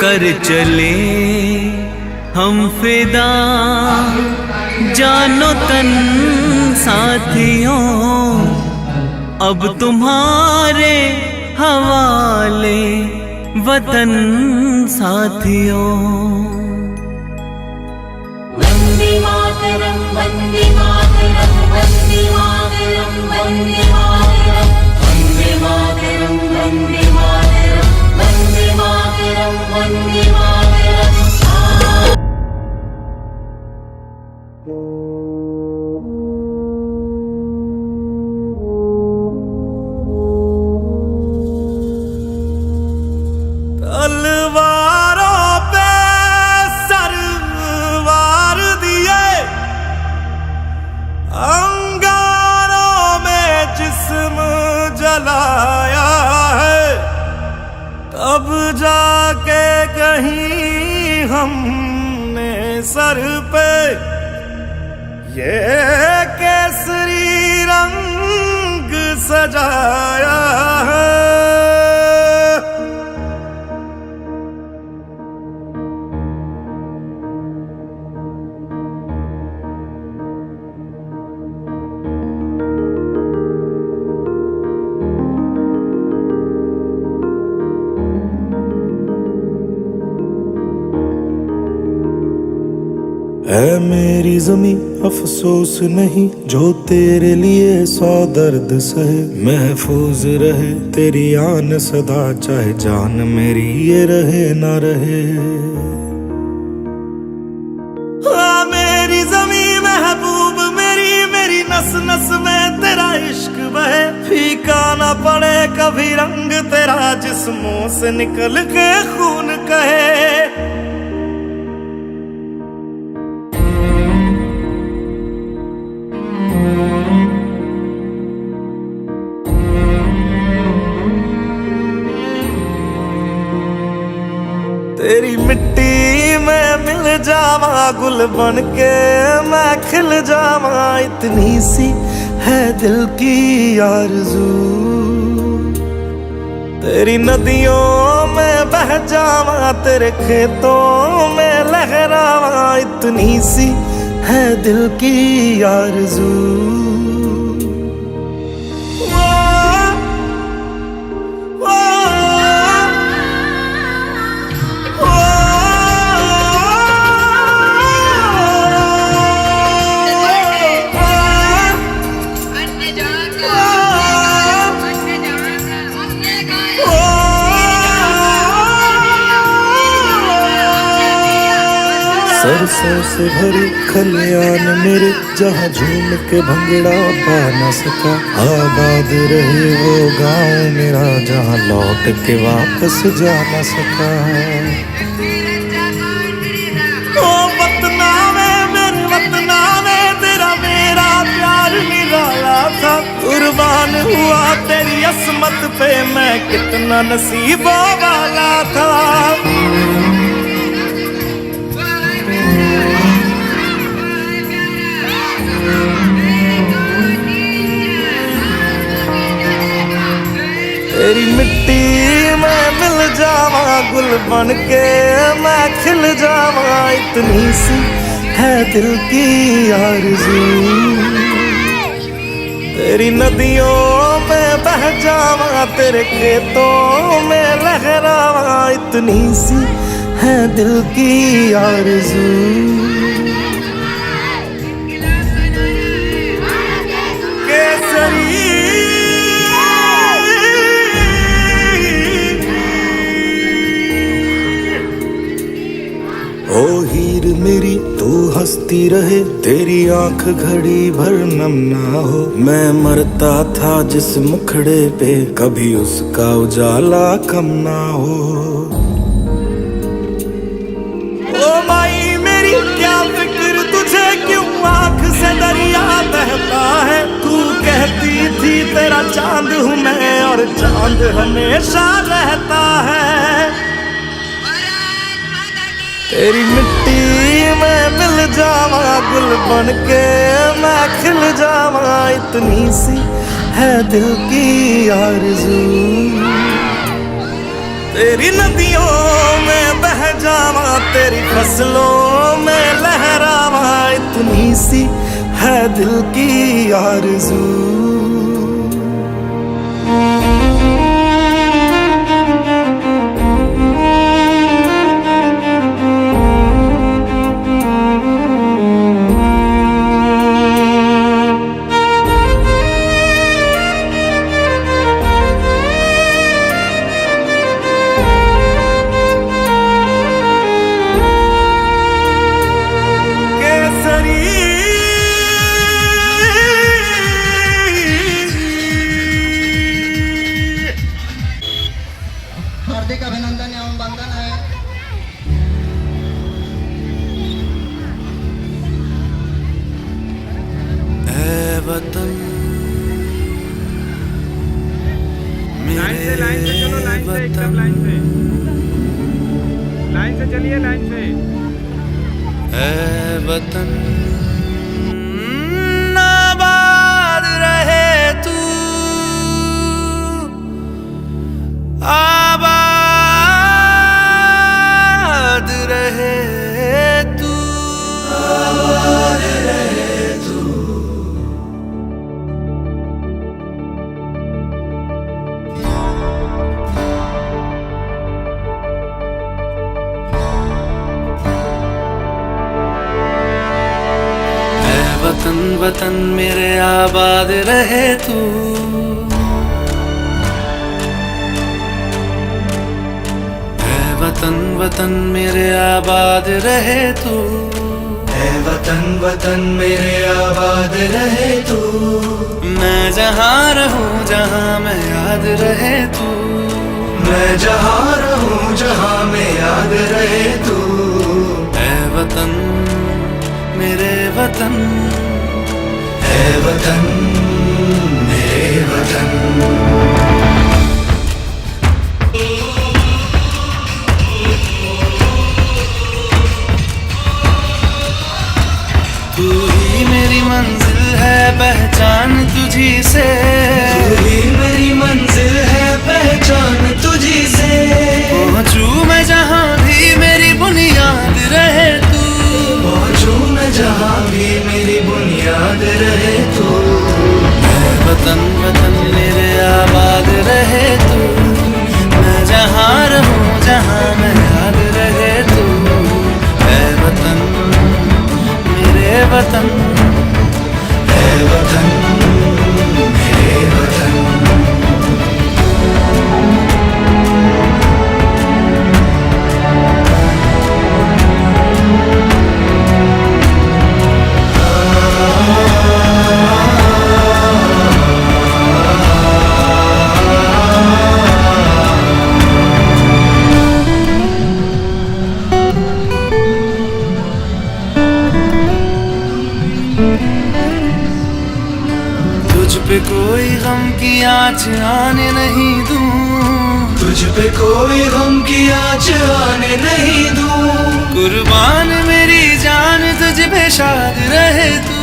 कर चले हम फिदा, जानो तन साथियों अब तुम्हारे हवाले वतन साथियों। वंदे मातरम वंदे मातरम वंदे मातरम वंदे मातरम वंदे मातरम वंदे मातरम वंदे मातरम वंदे मातरम। तलवारों पे सरवार दिए, अंगारों में जिस्म जलाया है, तब जाके कहीं हमने सर पे ये केसरी रंग सजाया है। है मेरी ज़मीं अफसोस नहीं जो तेरे लिए 100 दर्द सहे, महफूज रहे तेरी आन सदा चाहे जान मेरी ये रहे ना रहे। हाँ मेरी ज़मीं महबूब मेरी, मेरी नस नस में तेरा इश्क बहे, फीका ना पड़े कभी रंग तेरा जिस्मों से निकल के खून कहे। तेरी मिट्टी में मिल जावा गुल बन के मैं खिल जावा, इतनी सी है दिल की आरज़ू। तेरी नदियों में बह जावा तेरे खेतों में लहरावा, इतनी सी है दिल की आरज़ू। सरसों से भरी खलियान मेरे, जहाँ झूम के भंगड़ा पा न सका, आबाद रहे वो गाँव मेरा जहाँ लौट के वापस जा न सका। ओ वतना में मेरे वतना में तेरा मेरा प्यार निराला था, कुर्बान हुआ तेरी असमत पे मैं कितना नसीबों वाला था। तेरी मिट्टी में मिल जावा गुल बन के मैं खिल जावा, इतनी सी है दिल की आरज़ू। तेरी नदियों में बह जावा तेरे खेतों में लहरावा, इतनी सी है दिल की आरज़ू। केसरी ओ हीर मेरी तू हंसती रहे, तेरी आंख घड़ी भर नम ना हो, मैं मरता था जिस मुखड़े पे कभी उसका उजाला कम ना हो। ओ माई मेरी क्या फिक्र तुझे क्यों आंख से दरिया बहता है, तू कहती थी तेरा चांद हूँ मैं और चांद हमेशा रहता है। तेरी मिट्टी में मिल जावा गुल बन के मैं खिल जावा, इतनी सी है दिल की आरज़ू। तेरी नदियों में बह बह जावा, तेरी फसलों में लहरावा, इतनी सी है दिल की आरज़ू। हार्दिक अभिनंदन एवं वंदन है। ऐ वतन मेरे लाइन से चलो, लाइन से एकदम लाइन से चलिए, लाइन से। ऐ वतन आबाद रहे तू, आबाद रहे तू, आबाद रहे तू। वतन वतन मेरे आबाद रहे तू, ऐ वतन वतन मेरे आबाद रहे तू, ऐ वतन वतन मेरे आबाद रहे तू। मैं जहाँ रहूँ जहाँ मैं याद रहे तू, मैं जहाँ रहूँ जहाँ मैं याद रहे तू। ऐ वतन मेरे वतन, ऐ वतन मेरे वतन। तू ही मेरी मंजिल है, पहचान तुझी से, तू ही मेरी मंजिल है, पहचान तुझी से। पहुँचूं मैं जहाँ भी मेरी बुनियाद रहे तू, पहुँचूं मैं जहाँ भी मेरी बुनियाद रहे तू। ऐ वतन वतन मेरे आबाद रहे तू, मैं जहाँ रहूँ जहाँ मैं याद रहे तू। ऐ वतन मेरे वतन, ऐ वतन मेरे वतन। तुझ पे कोई गम की आँच आने नहीं दूं, तुझ पे कोई गम की आँच आने नहीं दूं। कुर्बान मेरी जान तुझ पे शाद रहे तू,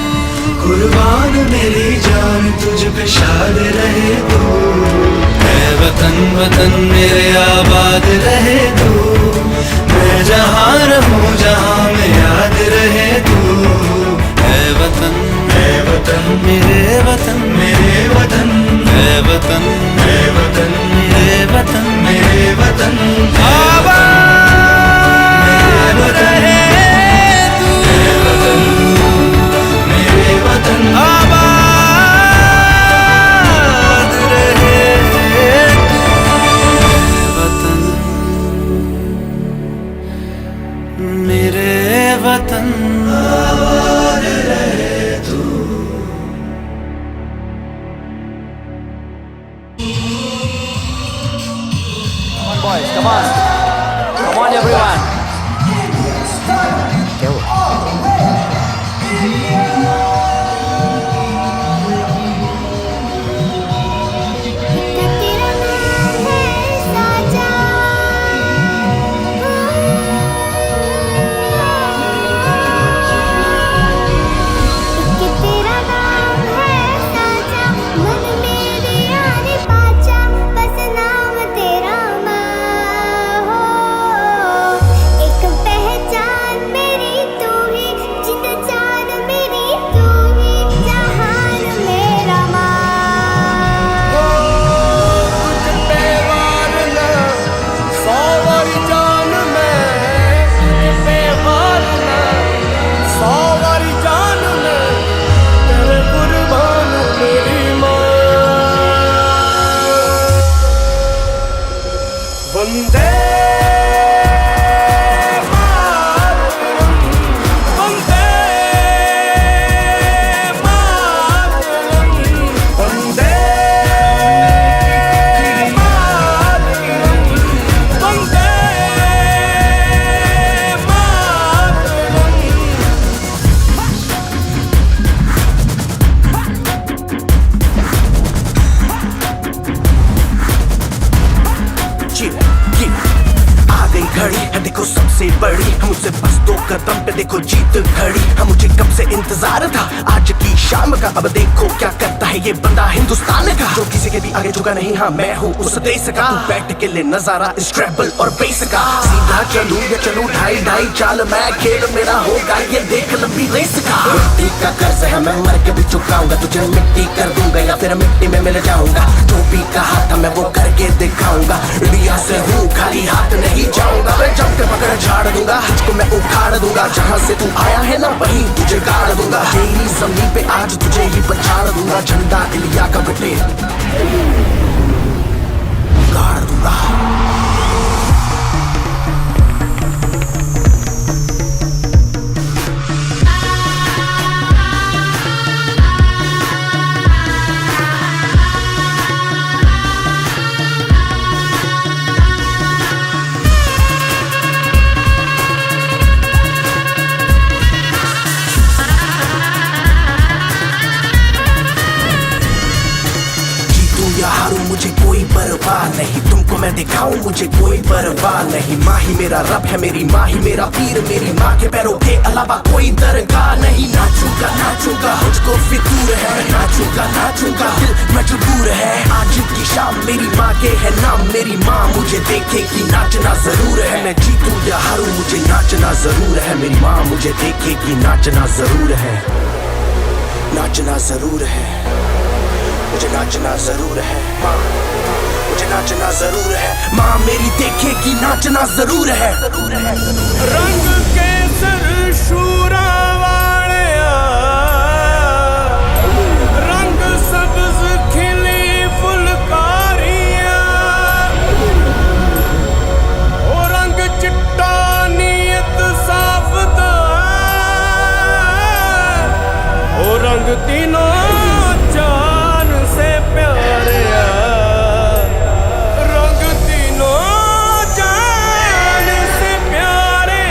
कुर्बान मेरी जान तुझ पे शाद रहे तू। ऐ वतन वतन मेरे आबाद रहे तू, मैं जहाँ रहूँ जहाँ मैं याद रहे तू। ऐ वतन, ऐ वतन मेरे वतन, मेरे वतन। ऐ वतन, ऐ वतन मेरे वतन, मेरे वतन। आबाद रहे तू, मेरे वतन, मेरे वतन। आबाद रहे तू, वतन मेरे वतन। आबाद रहे तू। Boys, come on. Come on, everyone. बस नाम तेरा माँ वंदे मातरम, वंदे मातरम, वंदे मातरम, वंदे आ गई घड़ी है देखो सबसे बड़ी, हम मुझसे बस 2 कदम पे देखो जीत खड़ी। हम मुझे कब से इंतजार था आज की शाम का, अब देखो क्या करता है ये बंदा हिंदुस्तान का, जो किसी के भी आगे झुका नहीं। हाँ मैं हूँ उस देश का, तू बैठ के ले नजारा इस ट्रैवल और बेस का। सीधा चलूं या चलूं ढाई ढाई चाल, मैं खेल मेरा होगा ये देख लंबी रेस का। मिट्टी का कर्ज है मैं मर के भी चुकाऊंगा, तुझे मिट्टी कर दूंगा या फिर मिट्टी में मिल जाऊंगा। जो भी कहा था मैं वो करके दिखाऊंगा, इंडिया से हूँ खाली हाथ नहीं जाऊंगा। मैं जम के पकड़ झाड़ दूंगा, तुझको मैं उखाड़ दूंगा। जहाँ से तू आया है ना वहीं तुझे गाड़ दूंगा। तेरी जमीन पे आज तुझे ही पछाड़ दूंगा, झंडा इंडिया का बेटे गाड़ दूंगा। मुझे कोई परवाह नहीं, तुमको मैं दिखाऊं मुझे कोई परवाह नहीं। माँ ही मेरा रब है, मेरी माँ ही मेरा पीर, मेरी माँ के पैरों के अलावा कोई दरगाह नहीं। नाचूंगा नाचूंगा मुझको फितूर है, नाचूंगा नाचूंगा दिल मजबूर है। आज की शाम मेरी माँ के है नाम, मेरी माँ मुझे देखेगी नाचना जरूर है। मैं जीतूं या हारूं मुझे नाचना जरूर है, मेरी माँ मुझे देखेगी नाचना जरूर है, नाचना जरूर है, मुझे नाचना जरूर है। माँ मुझे नाचना जरूर है, माँ मेरी देखेगी नाचना जरूर है। रंग केसर शूरा वालिया, रंग सब्ज खिली फुलकारियां, ओ रंग चिट्टा नीयत साफ दा, ओ रंग तीनों जान से प्यारे, रंग तीनों जान से प्यारे।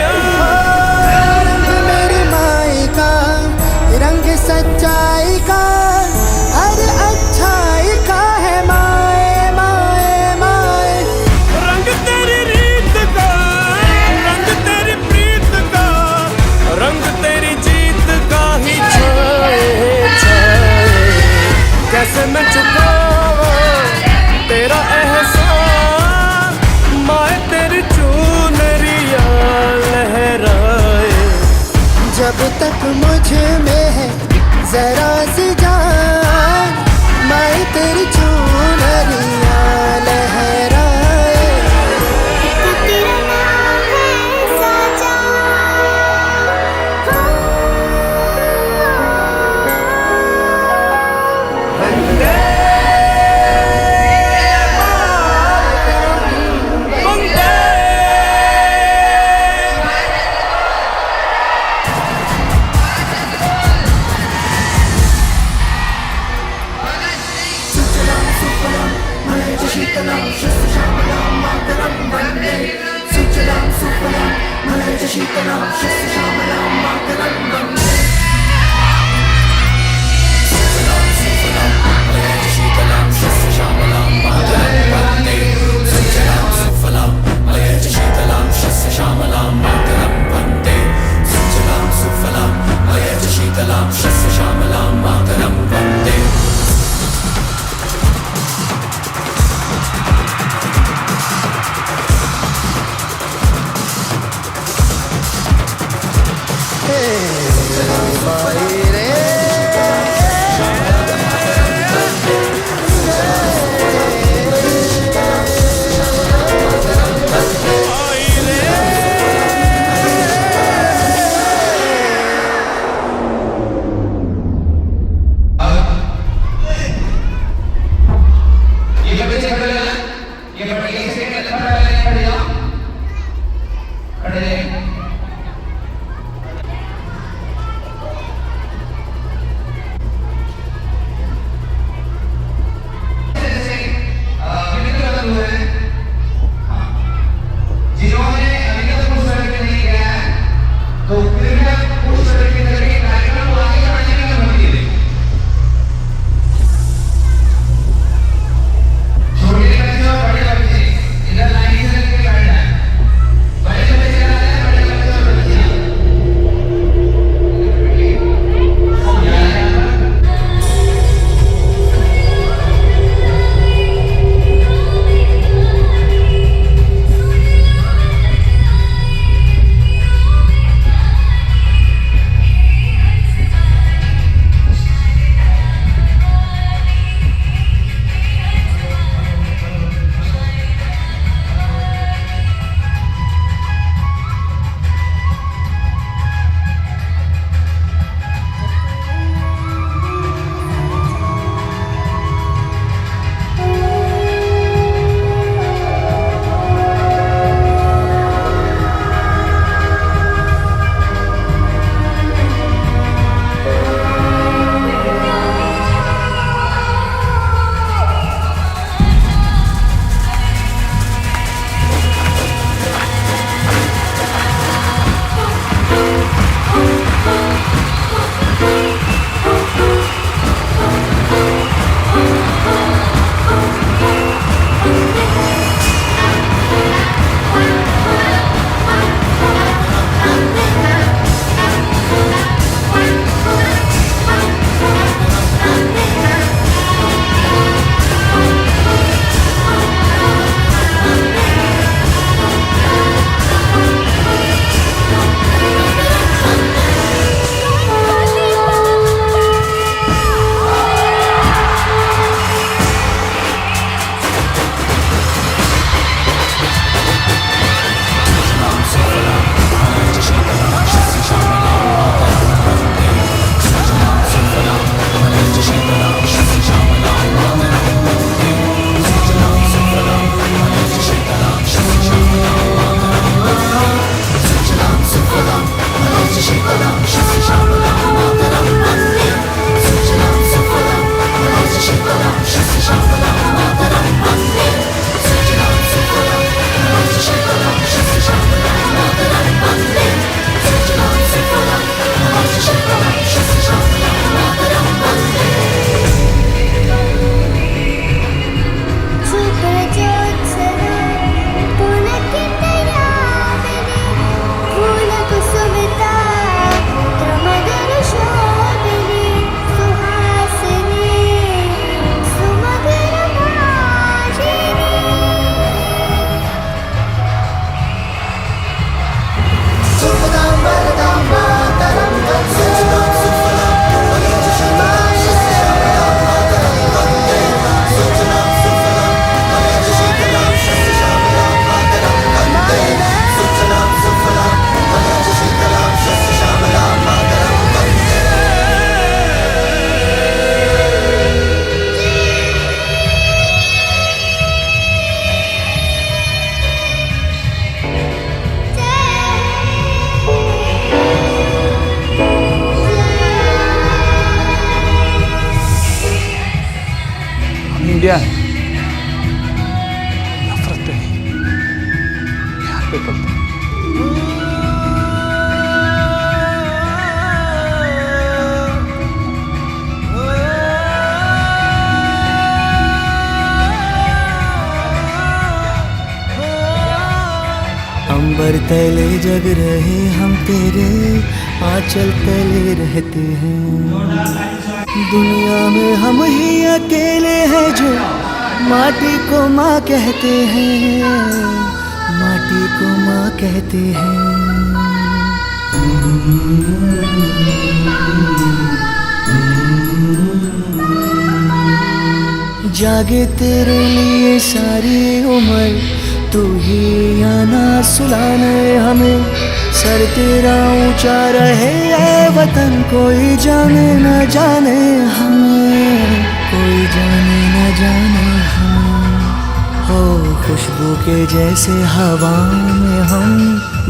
रंग मेरी माई का, रंग सच्चाई का, हर अच्छाई का है माए माए माए। रंग तेरी रीत का, रंग तेरी प्रीत का, रंग तेरी जीत का ही छाए छाए। कैसे मैं चुकावा तेरा एहसान, माए तेरी चुनरिया लहराए। जब तक मुझ में है जरा सी जान, मैं तेरी चुनरिया लहराए। तेरा नाम है सजा, वंदे मातरम, वंदे गया है, नफरत पे नहीं, प्यार पे करते हैं। अंबर तले जग रहे हम तेरे आंचल तले रहते हैं। दुनिया में हम ही अकेले हैं जो माटी को माँ कहते हैं, माटी को माँ कहते हैं। जागे तेरे लिए सारी उम्र, तू ही आना सुलाने हमें। सर तेरा ऊंचा रहे ऐ वतन, कोई जाने न जाने हमें, कोई जाने न जाने हमें। हो खुशबू के जैसे हवा में हम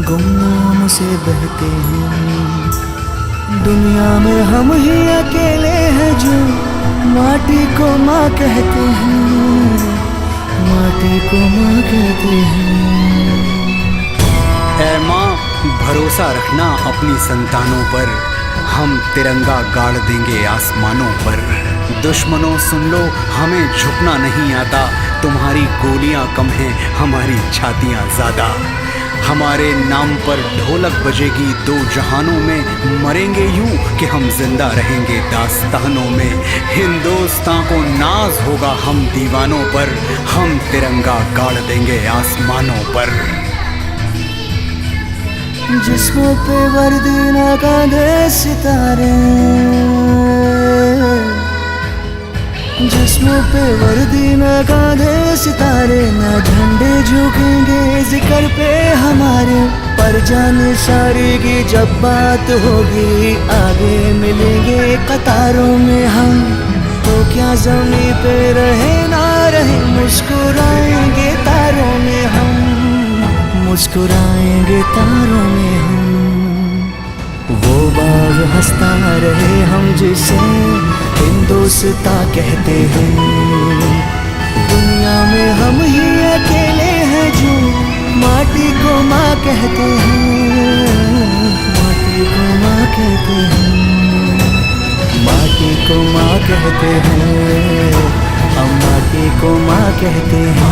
गुमनाम से बहते हैं। दुनिया में हम ही अकेले हैं जो माटी को माँ कहते हैं, माटी को माँ कहते हैं। ऐ माँ भरोसा रखना अपनी संतानों पर, हम तिरंगा गाड़ देंगे आसमानों पर। दुश्मनों सुन लो हमें झुकना नहीं आता, तुम्हारी गोलियां कम हैं हमारी छातियां ज्यादा। हमारे नाम पर ढोलक बजेगी दो जहानों में, मरेंगे यूं कि हम जिंदा रहेंगे दास्तानों में। हिंदुस्तान को नाज होगा हम दीवानों पर, हम तिरंगा गाड़ देंगे आसमानों पर। जिस्मों पे वर्दी न कांधे सितारे, जिस्मों पे वर्दी न कांधे सितारे। न झंडे झुकेंगे जिक्र पे हमारे, पर जाने सारी की जब बात होगी आगे मिलेंगे कतारों में हम। तो क्या ज़मीं पे रहे ना रहे मुस्कुराएंगे तारों में हम, मुस्कुराएंगे तारों में हम। वो बाग हंसता रहे हम जिसे हिंदुस्तां कहते हैं। दुनिया में हम ही अकेले हैं जो माटी को माँ कहते हैं, माटी को माँ कहते हैं, माटी को माँ कहते हैं। हम माटी को माँ कहते हैं,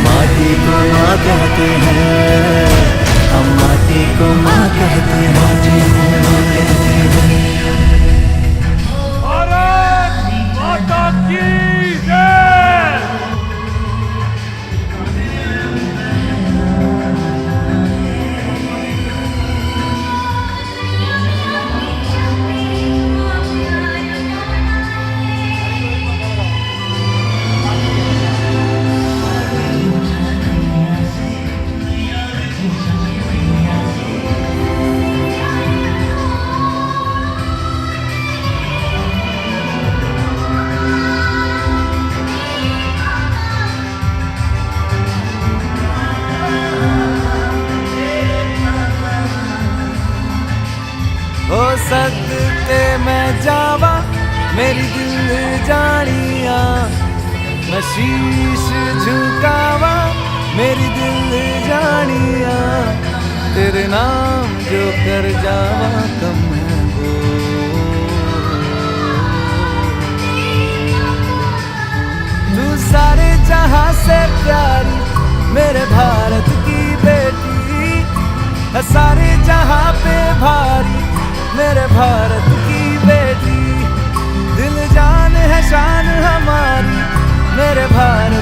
माटी को माँ कहते हैं। हम माटी को माँ कहते हैं, माटी को माँ कहते हैं। भारत माता की जय। हो सदके मैं जावा मेरी दिल जानिया, मैं शीश झुकावा मेरी दिल जानिया। तेरे नाम जो कर जावा कम है वो, तू सारे जहां से प्यारी मेरे भारत की बेटी है, सारे जहां पे भारी मेरे भारत की बेटी। दिल जान है शान हमारी मेरे भारत